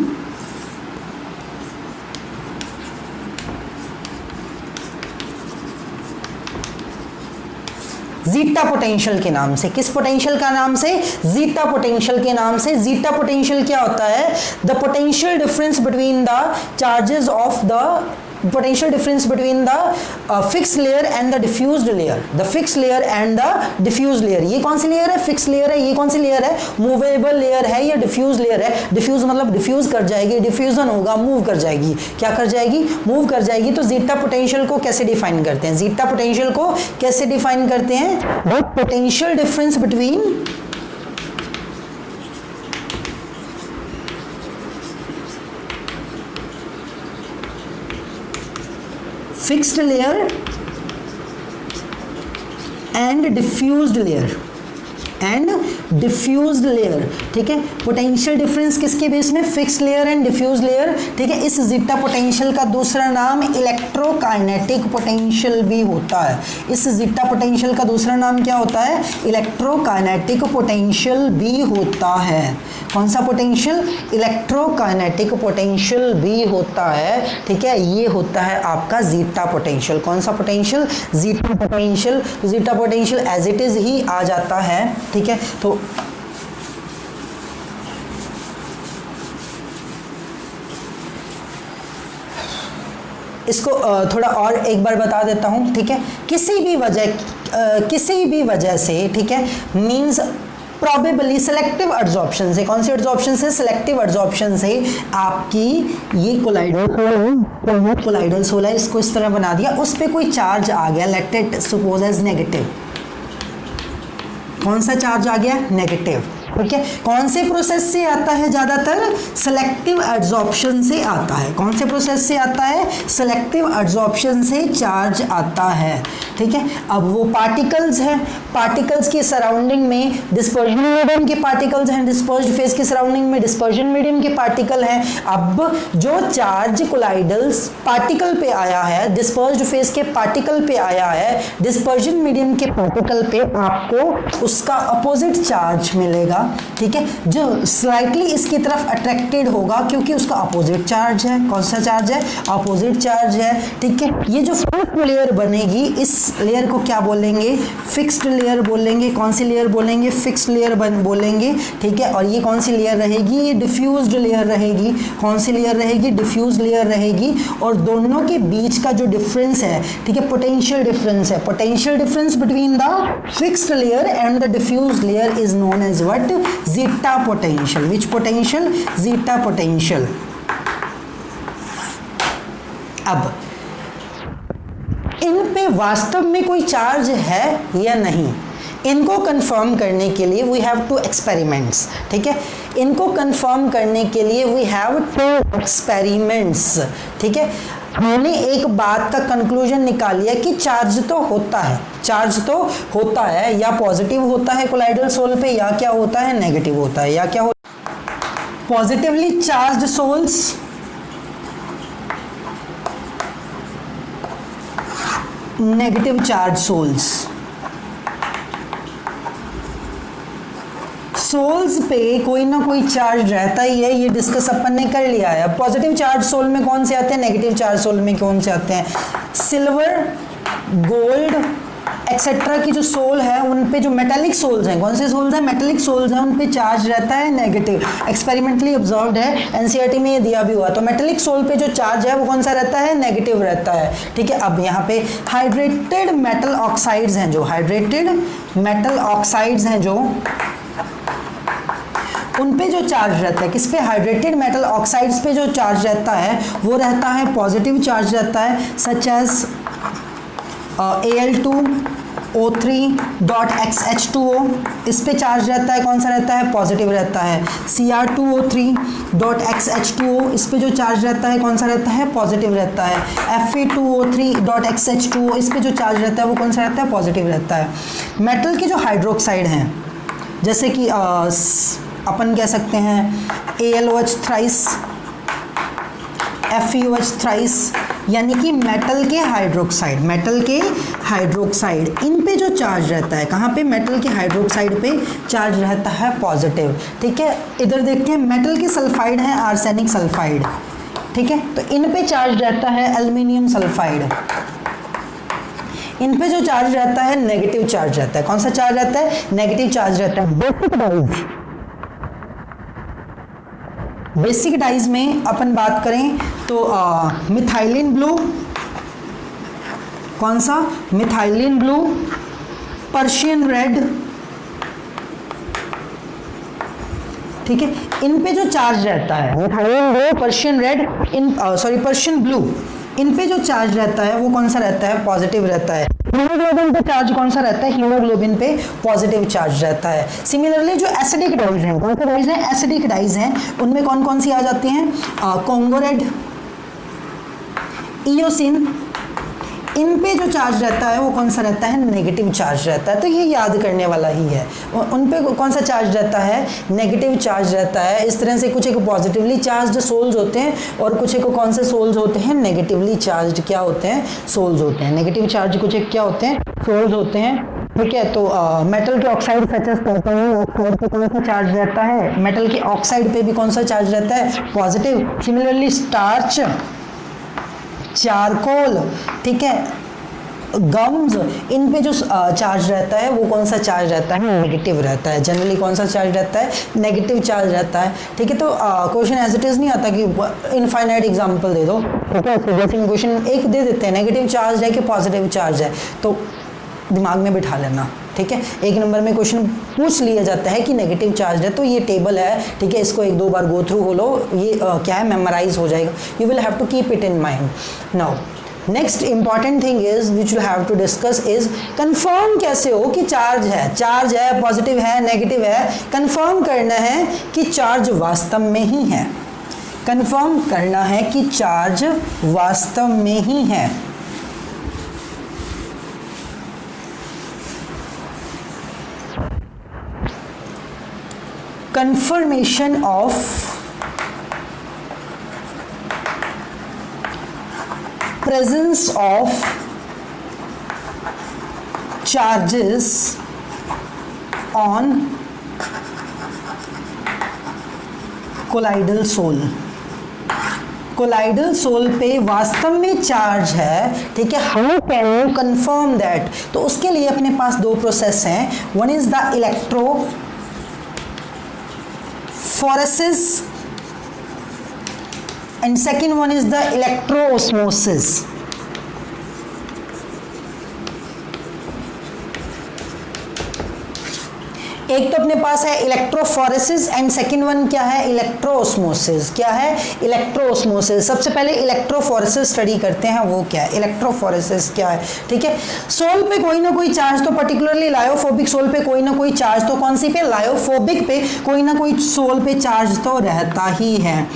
जीटा पोटेंशियल के नाम से। किस पोटेंशियल का नाम से, जीटा पोटेंशियल के नाम से। जीटा पोटेंशियल क्या होता है, the potential difference between the charges of the potential difference between the fixed layer and the diffused layer, the fixed layer and the diffused layer। ये कौन सी लेयर है, fixed layer है, ये कौन सी लेयर है, movable layer है, या diffuse layer है। diffuse मतलब diffuse कर जाएगी, diffusion होगा, move कर जाएगी, क्या कर जाएगी, move कर जाएगी। तो जीटा पोटेंशियल को कैसे डिफाइन करते हैं, जीटा पोटेंशियल को कैसे डिफाइन करते हैं, the potential difference between fixed layer and diffused layer, ठीक है। पोटेंशियल डिफरेंस किसके बेस में, fixed layer and diffuse layer, ठीक है। इस जीटा पोटेंशियल का दूसरा नाम इलेक्ट्रोकाइनेटिक पोटेंशियल भी होता है। इस जीटा पोटेंशियल का दूसरा नाम क्या होता है, इलेक्ट्रोकाइनेटिक पोटेंशियल भी होता है। कौन सा पोटेंशियल, इलेक्ट्रोकाइनेटिक पोटेंशियल भी होता है, ठीक है। ये होता है आपका जीटा पोटेंशियल। कौन सा potential, zeta potential. Zeta potential as it is ही आ जाता है, ठीक है। तो इसको थोड़ा और एक बार बता देता हूं, ठीक है। किसी भी वजह से, ठीक है, मींस प्रॉबेबली सेलेक्टिव एड्सॉर्प्शन से, कौन सी एड्सॉर्प्शन से, सेलेक्टिव एड्सॉर्प्शन से आपकी ये कोलाइडल सोल है, इसको इस तरह बना दिया, उस पे कोई चार्ज आ गया, let it suppose as negative. कौन सा चार्ज आ गया, नेगेटिव, ठीक है। कौन से प्रोसेस से आता है, ज्यादातर सेलेक्टिव एड्सॉर्प्शन से आता है। कौन से प्रोसेस से आता है, सेलेक्टिव एड्सॉर्प्शन से चार्ज आता है, ठीक है। अब वो पार्टिकल्स हैं, पार्टिकल्स की सराउंडिंग में डिस्पर्जन मीडियम के पार्टिकल्स हैं, डिस्पर्स्ड फेज की सराउंडिंग में डिस्पर्जन मीडियम के पार्टिकल हैं। अब जो चार्ज कोलाइडल्स पार्टिकल पे आया है, डिस्पर्स्ड फेज के पार्टिकल पे आया है, डिस्पर्जन मीडियम के पार्टिकल पे आपको उसका अपोजिट चार्ज मिलेगा, ठीक है, जो स्लाइटली इसकी तरफ अट्रैक्टेड होगा क्योंकि उसका अपोजिट चार्ज है। कौन सा चार्ज है, अपोजिट चार्ज है, ठीक है। ये जो फोर्थ लेयर बनेगी, इस लेयर को क्या बोलेंगे, फिक्स्ड लेयर बोलेंगे। कौन सी लेयर बोलेंगे, फिक्स्ड लेयर बोलेंगे, ठीक है। और ये कौन सी लेयर रहेगी, ये डिफ्यूज्ड लेयर रहेगी। कौन सी लेयर रहेगी, डिफ्यूज लेयर रहेगी। और दोनों के बीच का जो डिफरेंस है, ठीक है, पोटेंशियल डिफरेंस है, potential difference between the fixed layer and the diffuse layer is known as what, zeta potential. Which potential, zeta potential. अब इन पे वास्तव में कोई चार्ज है या नहीं, इनको कंफर्म करने के लिए वी हैव टू एक्सपेरिमेंट्स, ठीक है। इनको कंफर्म करने के लिए वी हैव टू एक्सपेरिमेंट्स, ठीक है। हमने एक बात का कंक्लूजन निकाल लिया कि चार्ज तो होता है, चार्ज तो होता है, या पॉजिटिव होता है कोलाइडल सोल पे, या क्या होता है, नेगेटिव होता है, या क्या होता है, positively charged sols, negative charge sols. Sols पे कोई ना कोई चार्ज रहता ही है, ये डिस्कस अपन ने कर लिया है। पॉजिटिव चार्ज सोल में कौन से आते हैं, नेगेटिव चार्ज सोल में कौन से आते हैं, सिल्वर, गोल्ड एक्सेट्रा की जो सोल है उन पे जो मेटालिक सोल्स हैं, कौन से सोल्स हैं, मेटालिक सोल्स हैं, उन पे चार्ज रहता है नेगेटिव। एक्सपेरिमेंटली ऑब्जर्व्ड है, एनसीईआरटी में ये दिया भी हुआ। तो मेटालिक सोल पे जो चार्ज है वो कौन सा रहता है, नेगेटिव रहता है, ठीक है। अब यहाँ पे हाइड्रेटेड मेटल ऑक्साइड्स हैं, जो हाइड्रेटेड मेटल ऑक्साइड्स हैं जो, उन पे जो चार्ज रहता है, किस पे, हाइड्रेटेड मेटल ऑक्साइड्स पे जो चार्ज रहता है वो रहता है पॉजिटिव चार्ज रहता है, सच एज Al2O3.XH2O, इस पे चार्ज रहता है, कौन सा रहता है, पॉजिटिव रहता है। Cr2O3.XH2O, इस पे जो चार्ज रहता है कौन सा रहता है, पॉजिटिव रहता है। Fa2O3.XH2O, इस पे जो चार्ज रहता है वो कौन सा रहता है, पॉजिटिव रहता है। मेटल के जो हाइड्रोक्साइड हैं, जैसे कि अपन कह सकते हैं AlOH थ्राइस, FeOH थ्राइस, यानी कि मेटल के हाइड्रोक्साइड, मेटल के हाइड्रोक्साइड, इन पे जो चार्ज रहता है, कहाँ पे, मेटल के हाइड्रोक्साइड पे चार्ज रहता है पॉजिटिव, ठीक है। इधर देखते हैं मेटल के सल्फाइड हैं, आर्सेनिक सल्फाइड, ठीक है। तो इन पे चार्ज रहता है एल्युमिनियम सल्फाइड, इन पे जो चार्ज रहता है नेगेटिव चार्ज रहता है। कौन सा चार्ज रहता है, नेगेटिव चार्ज रहता है। बेसिक डाइज में अपन बात करें तो मिथाइलिन ब्लू, कौन सा, मिथाइलिन ब्लू, पर्शियन रेड, ठीक है। इन पे जो चार्ज रहता है, methylene blue, Persian red, Persian blue, इन पे जो चार्ज रहता है वो कौन सा रहता है, पॉजिटिव रहता है। हीमोग्लोबिन पे चार्ज कौन सा रहता है, हीमोग्लोबिन पे पॉजिटिव चार्ज रहता है। सिमिलरली जो एसिडिक डाइज हैं, कौन से डाइज हैं, एसिडिक डाइज हैं, उनमें कौन कौन सी आ जाती हैं, कॉन्गो रेड, इयोसिन, इन पे जो चार्ज रहता है वो कौन सा रहता है, नेगेटिव चार्ज रहता है। तो ये याद करने वाला ही है, उन पे कौन सा चार्ज रहता है, नेगेटिव चार्ज रहता है। इस तरह से कुछ एक पॉजिटिवली चार्ज सोल्स होते हैं और कुछ एक कौन से सोल्स होते हैं, नेगेटिवली चार्ज क्या होते हैं, सोल्स होते हैं। नेगेटिव चार्ज कुछ एक क्या होते हैं, सोल्स होते हैं। ठीक है, तो मेटल के oxide such as titanium oxide पे कौन सा चार्ज रहता है, मेटल के ऑक्साइड पे भी कौन सा चार्ज रहता है, पॉजिटिव। सिमिलरली स्टार्च, चारकोल, ठीक है, गम्स, इन पे जो चार्ज रहता है वो कौन सा चार्ज रहता है, नेगेटिव रहता है। जनरली कौन सा चार्ज रहता है, नेगेटिव चार्ज रहता है। ठीक है, तो क्वेश्चन एज इट इज नहीं आता कि इनफाइनाइट एग्जांपल दे दो। ठीक है, तो जैसे क्वेश्चन एक दे देते हैं, नेगेटिव चार्ज है कि पॉजिटिव चार्ज है, तो दिमाग में बिठा लेना। ठीक है, एक नंबर में क्वेश्चन पूछ लिया जाता है कि नेगेटिव चार्ज है, तो ये टेबल है। ठीक है, इसको एक दो बार गो थ्रू हो लो, ये क्या है, मेमोराइज हो जाएगा। You will have to keep it in mind. Now next important thing is which you have to discuss is confirm कैसे हो कि चार्ज है, पॉजिटिव है, नेगेटिव है। कंफर्म करना है कि चार्ज वास्तव में ही है, कंफर्म करना है कि चार्ज वास्तव में ही है। Confirmation of presence of charges on colloidal soul। Colloidal sol पे वास्तव में चार्ज है। ठीक है, how can you confirm that, तो उसके लिए अपने पास दो प्रोसेस हैं। One is the electrophoresis and second one is the electroosmosis। एक तो अपने पास है इलेक्ट्रोफोरेसिस एंड सेकंड वन क्या है, इलेक्ट्रोओस्मोसिस। क्या है, इलेक्ट्रोओस्मोसिस। सबसे पहले इलेक्ट्रोफोरेसिस स्टडी करते हैं, वो क्या है, इलेक्ट्रोफोरेसिस क्या है। ठीक है, सोल पे कोई ना कोई चार्ज, तो पर्टिकुलरली लायोफोबिक सोल पे कोई ना कोई चार्ज, तो कौन सी पे, लायोफोबिक पे कोई ना कोई सोल पे चार्ज तो रहता ही है।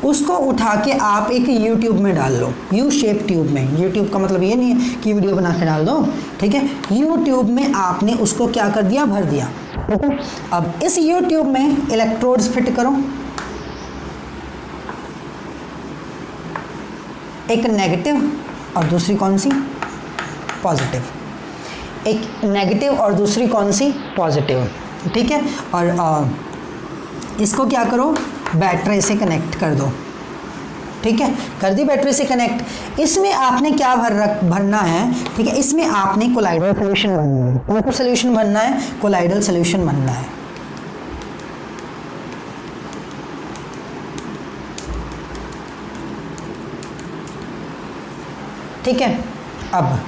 उसको उठा के आप एक यूट्यूब में डाल लो, यू शेप ट्यूब में। यूट्यूब का मतलब ये नहीं है कि वीडियो बना के डाल दो। ठीक है, यूट्यूब में आपने उसको क्या कर दिया, भर दिया। ठीक है, अब इस यूट्यूब में इलेक्ट्रोड्स फिट करो, एक नेगेटिव और दूसरी कौन सी, पॉजिटिव। एक नेगेटिव और दूसरी कौन सी, पॉजिटिव। ठीक है, और इसको क्या करो, बैटरी से कनेक्ट कर दो। ठीक है, कर दी बैटरी से कनेक्ट। इसमें आपने क्या भरना है, ठीक है, इसमें आपने कोलाइडल सोल्यूशन भरना है। कौन सा सोल्यूशन भरना है, कोलाइडल सोल्यूशन भरना है। ठीक है, अब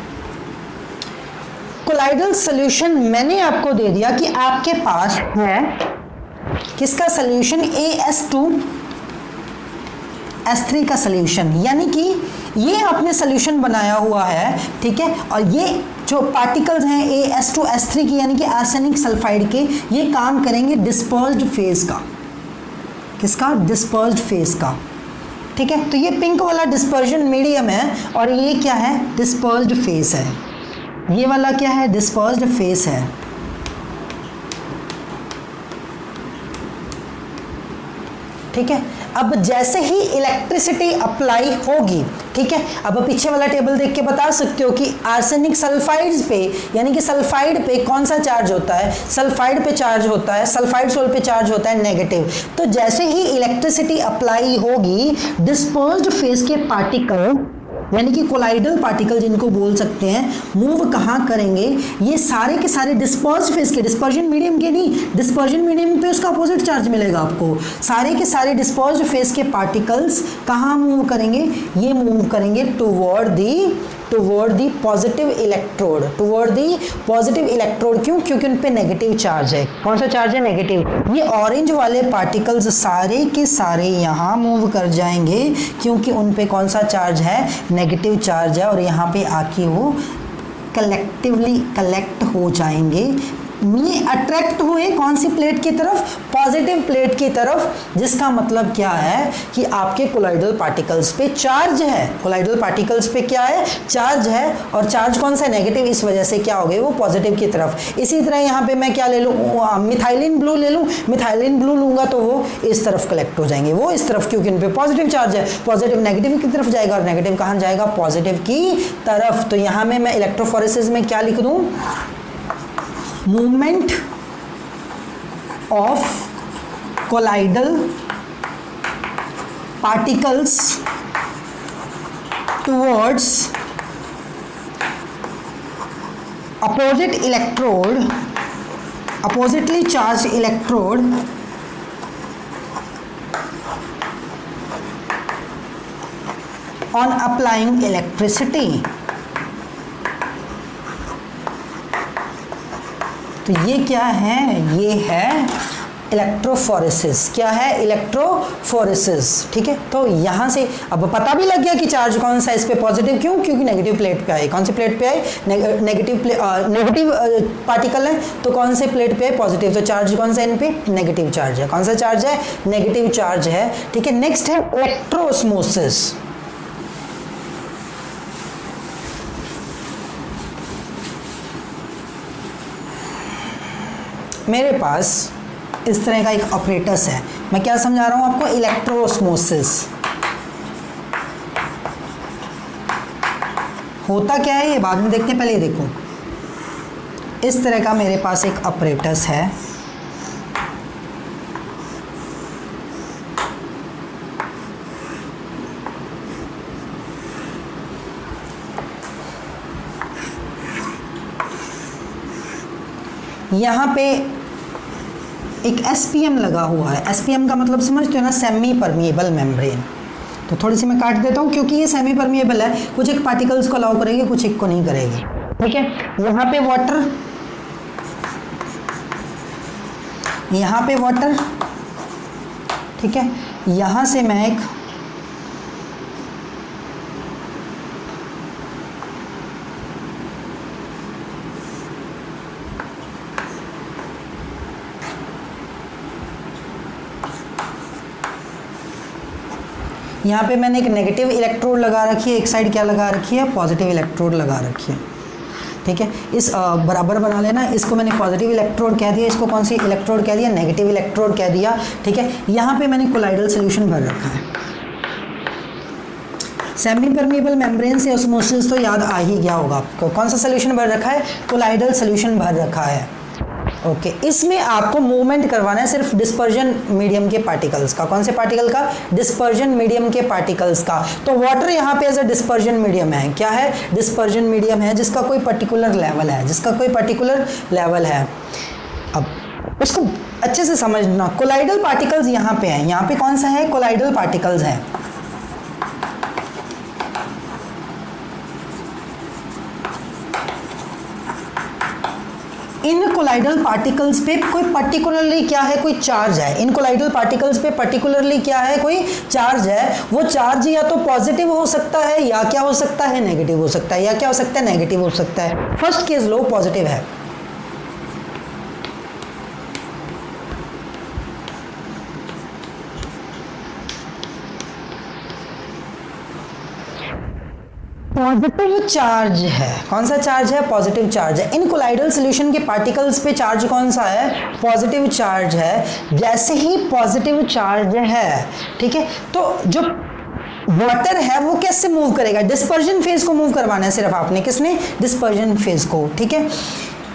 कोलाइडल सोल्यूशन मैंने आपको दे दिया कि आपके पास है किसका सोल्यूशन, AS2S3 का सोल्यूशन, यानी कि ये आपने सोल्यूशन बनाया हुआ है। ठीक है, और ये जो पार्टिकल्स हैं AS2S3 की, यानी कि आर्सेनिक सल्फाइड के, ये काम करेंगे डिस्पर्स्ड फेज का। किसका, डिस्पर्स्ड फेज का। ठीक है, तो ये पिंक वाला डिस्पर्जन मीडियम है और ये क्या है, डिस्पर्स्ड फेज है। ये वाला क्या है, डिस्पर्स्ड फेज है। ठीक है, अब जैसे ही इलेक्ट्रिसिटी अप्लाई होगी, ठीक है, अब पीछे वाला टेबल देख के बता सकते हो कि आर्सेनिक सल्फाइड्स पे, यानी कि सल्फाइड पे कौन सा चार्ज होता है, सल्फाइड पे चार्ज होता है, सल्फाइड सोल पे चार्ज होता है नेगेटिव। तो जैसे ही इलेक्ट्रिसिटी अप्लाई होगी, डिस्पर्स्ड फेज के पार्टिकल, यानी कि कोलाइडल पार्टिकल जिनको बोल सकते हैं, मूव कहाँ करेंगे, ये सारे के सारे डिस्पर्स्ड फेज के, डिस्पर्जन मीडियम के नहीं, डिस्पर्जन मीडियम पे उसका अपोजिट चार्ज मिलेगा आपको। सारे के सारे डिस्पर्स्ड फेज के पार्टिकल्स कहाँ मूव करेंगे, ये मूव करेंगे toward the positive electrode, toward the positive electrode. क्यों, क्योंकि उन पे नेगेटिव चार्ज है। कौन सा चार्ज है, नेगेटिव। ये ऑरेंज वाले पार्टिकल्स सारे के सारे यहाँ मूव कर जाएंगे क्योंकि उन पे कौन सा चार्ज है, नेगेटिव चार्ज है, और यहाँ पे आके वो कलेक्टिवली कलेक्ट हो जाएंगे। ये अट्रैक्ट हुए कौन सी प्लेट की तरफ, पॉजिटिव प्लेट की तरफ, जिसका मतलब क्या है कि आपके कोलाइडल पार्टिकल्स पे चार्ज है, कोलाइडल पार्टिकल्स पे क्या है, चार्ज है, और चार्ज कौन सा, नेगेटिव, इस वजह से क्या हो गए वो पॉजिटिव की तरफ। इसी तरह यहाँ पे मैं क्या ले लूँ, मिथाइलिन ब्लू ले लूँ, मिथाइलिन ब्लू लूंगा तो वो इस तरफ कलेक्ट हो जाएंगे, वो इस तरफ, क्योंकि उन पे पॉजिटिव चार्ज है, पॉजिटिव नेगेटिव की तरफ जाएगा और नेगेटिव कहाँ जाएगा, पॉजिटिव की तरफ। तो यहाँ में मैं इलेक्ट्रोफोरेसिस में क्या लिख दूँ, movement of colloidal particles towards opposite electrode, oppositely charged electrode on applying electricity। तो ये क्या है, ये है इलेक्ट्रोफोरेसिस। क्या है, इलेक्ट्रोफोरेसिस। ठीक है, तो यहाँ से अब पता भी लग गया कि चार्ज कौन सा इस पे पॉजिटिव, क्यों, क्योंकि नेगेटिव प्लेट पे आए। कौन सी प्लेट पे आए, नेगेटिव पार्टिकल है, तो कौन से प्लेट पे है, पॉजिटिव। तो चार्ज कौन सा इन पे, नेगेटिव चार्ज है। कौन सा चार्ज है, नेगेटिव चार्ज है। ठीक है, नेक्स्ट है इलेक्ट्रोस्मोसिस। मेरे पास इस तरह का एक ऑपरेटस है, मैं क्या समझा रहा हूं आपको, इलेक्ट्रोस्मोसिस। होता क्या है ये बाद में देखते हैं, पहले ये देखो, इस तरह का मेरे पास एक ऑपरेटस है, यहाँ पे एक एसपीएम लगा हुआ है। एसपीएम का मतलब समझते हो ना, सेमी परमिएबल मेम्ब्रेन। तो थोड़ी सी मैं काट देता हूँ क्योंकि ये सेमी परमिएबल है, कुछ एक पार्टिकल्स को अलाउ करेगी, कुछ एक को नहीं करेगी। ठीक है, यहाँ पे वाटर, यहाँ पे वाटर। ठीक है, यहाँ से मैं एक यहाँ पे मैंने एक नेगेटिव इलेक्ट्रोड लगा रखी है, एक साइड क्या लगा रखी है, पॉजिटिव इलेक्ट्रोड लगा रखी है। ठीक है, इस बराबर बना लेना, इसको मैंने पॉजिटिव इलेक्ट्रोड कह दिया, इसको कौन सी इलेक्ट्रोड कह दिया, नेगेटिव इलेक्ट्रोड कह दिया। ठीक है, यहाँ पे मैंने कोलाइडल सोल्यूशन भर रखा है। सेमी परमिएबल मेम्ब्रेन से ऑस्मोसिस तो याद आ ही गया होगा आपको, कौन सा सोल्यूशन भर रखा है, कोलाइडल सोल्यूशन भर रखा है। ओके, इसमें आपको मूवमेंट करवाना है सिर्फ डिस्पर्जन मीडियम के पार्टिकल्स का। कौन से पार्टिकल का, डिस्पर्जन मीडियम के पार्टिकल्स का। तो वाटर यहाँ पे एज अ डिस्पर्जन मीडियम है। क्या है, डिस्पर्जन मीडियम है, जिसका कोई पर्टिकुलर लेवल है, जिसका कोई पर्टिकुलर लेवल है। अब उसको अच्छे से समझना, कोलाइडल पार्टिकल्स यहाँ पे हैं, यहाँ पे कौन सा है, कोलाइडल पार्टिकल्स हैं। इन कोलाइडल पार्टिकल्स पे कोई पर्टिकुलरली क्या है, कोई चार्ज है। इन कोलाइडल पार्टिकल्स पे पर्टिकुलरली क्या है, कोई चार्ज है। वो चार्ज या तो पॉजिटिव हो सकता है, या क्या हो सकता है, नेगेटिव हो सकता है, या क्या हो सकता है, नेगेटिव हो सकता है। फर्स्ट केस लो, पॉजिटिव है। पॉजिटिव चार्ज है, कौन सा चार्ज है, पॉजिटिव चार्ज है। इन कोलाइडल सॉल्यूशन के पार्टिकल्स पे चार्ज कौन सा है, पॉजिटिव चार्ज है। जैसे ही पॉजिटिव चार्ज है, ठीक है, तो जो वाटर है वो कैसे मूव करेगा, डिस्पर्जन फेज को मूव करवाना है सिर्फ आपने, किसने, डिस्पर्जन फेज को। ठीक है,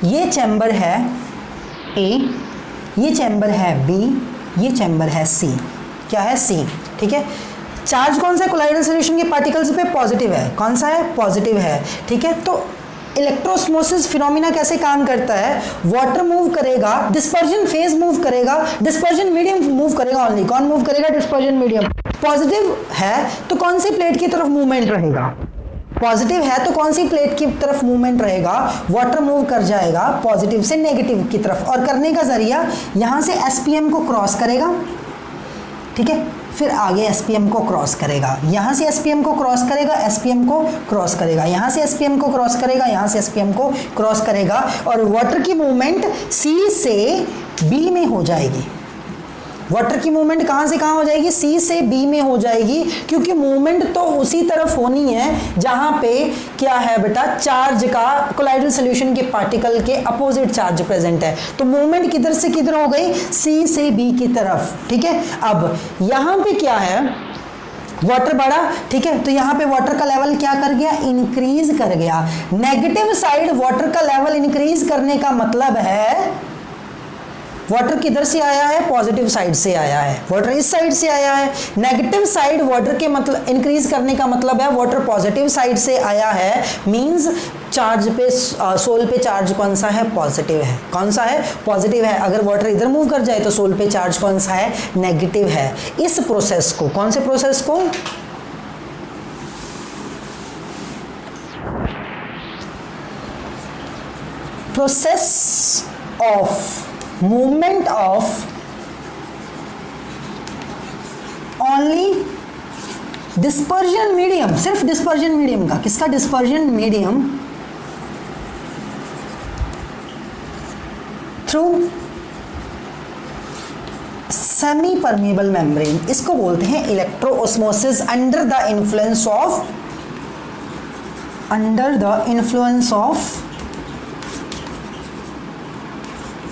ये चैम्बर है ए, ये चैम्बर है बी, ये चैम्बर है सी। क्या है, सी। ठीक है, चार्ज कौन सा है कोलाइडल सॉल्यूशन के पार्टिकल्स पे, पॉजिटिव है। कौन सा है, पॉजिटिव है। ठीक है, तो इलेक्ट्रोस्मोसिस फिनोमिना कैसे काम करता है, वाटर मूव करेगा, डिस्पर्जन फेज मूव करेगा, डिस्पर्जन मीडियम मूव करेगा ओनली। कौन मूव करेगा, डिस्पर्जन मीडियम। पॉजिटिव है तो कौन सी प्लेट की तरफ मूवमेंट रहेगा, पॉजिटिव है तो कौन सी प्लेट की तरफ मूवमेंट रहेगा, वाटर मूव कर जाएगा पॉजिटिव से नेगेटिव की तरफ, और करने का जरिया यहां से एसपीएम को क्रॉस करेगा। ठीक है, फिर आगे एसपीएम को क्रॉस करेगा, यहाँ से एसपीएम को क्रॉस करेगा, एसपीएम को क्रॉस करेगा, यहाँ से एसपीएम को क्रॉस करेगा, यहाँ से एसपीएम को क्रॉस करेगा, और वाटर की मूवमेंट सी से बी में हो जाएगी। वाटर की मूवमेंट कहाँ से कहाँ हो जाएगी? सी से बी में हो जाएगी, क्योंकि मूवमेंट तो उसी तरफ होनी है जहाँ पे क्या है बेटा, चार्ज का कोलाइडल सॉल्यूशन के पार्टिकल के अपोजिट चार्ज प्रेजेंट है। तो मूवमेंट किधर से किधर हो गई? सी से बी की तरफ, ठीक है। अब यहाँ पे क्या है, वाटर बढ़ा, ठीक है, तो यहाँ पे वाटर का लेवल क्या कर गया? इंक्रीज कर गया। नेगेटिव साइड वाटर का लेवल इंक्रीज करने का मतलब है वाटर किधर से आया है? पॉजिटिव साइड से आया है, वाटर इस साइड से आया है। नेगेटिव साइड वाटर के मतलब इंक्रीज करने का मतलब है वाटर पॉजिटिव साइड से आया है, मींस चार्ज पे सोल पे चार्ज कौन सा है? पॉजिटिव है। कौन सा है? पॉजिटिव है। अगर वाटर इधर मूव कर जाए तो सोल पे चार्ज कौन सा है? नेगेटिव है। इस प्रोसेस को, कौन से प्रोसेस को? Process of movement of only dispersion medium, सिर्फ डिस्पर्जन मीडियम का, किसका? Dispersion medium through semi permeable membrane, इसको बोलते हैं electroosmosis under the influence of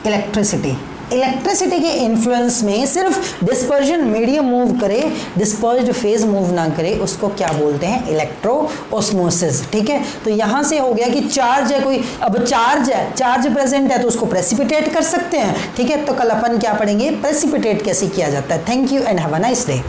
electricity. Electricity के इन्फ्लुएंस में सिर्फ डिस्पर्जन मीडियम मूव करे, डिस्पर्स्ड फेज मूव ना करे, उसको क्या बोलते हैं? इलेक्ट्रोऑस्मोसिस, ठीक है। तो यहां से हो गया कि चार्ज है कोई, अब चार्ज है, चार्ज प्रेजेंट है तो उसको प्रेसिपिटेट कर सकते हैं, ठीक है। तो कल अपन क्या पढ़ेंगे? प्रेसिपिटेट कैसे किया जाता है। Thank you and have a nice day.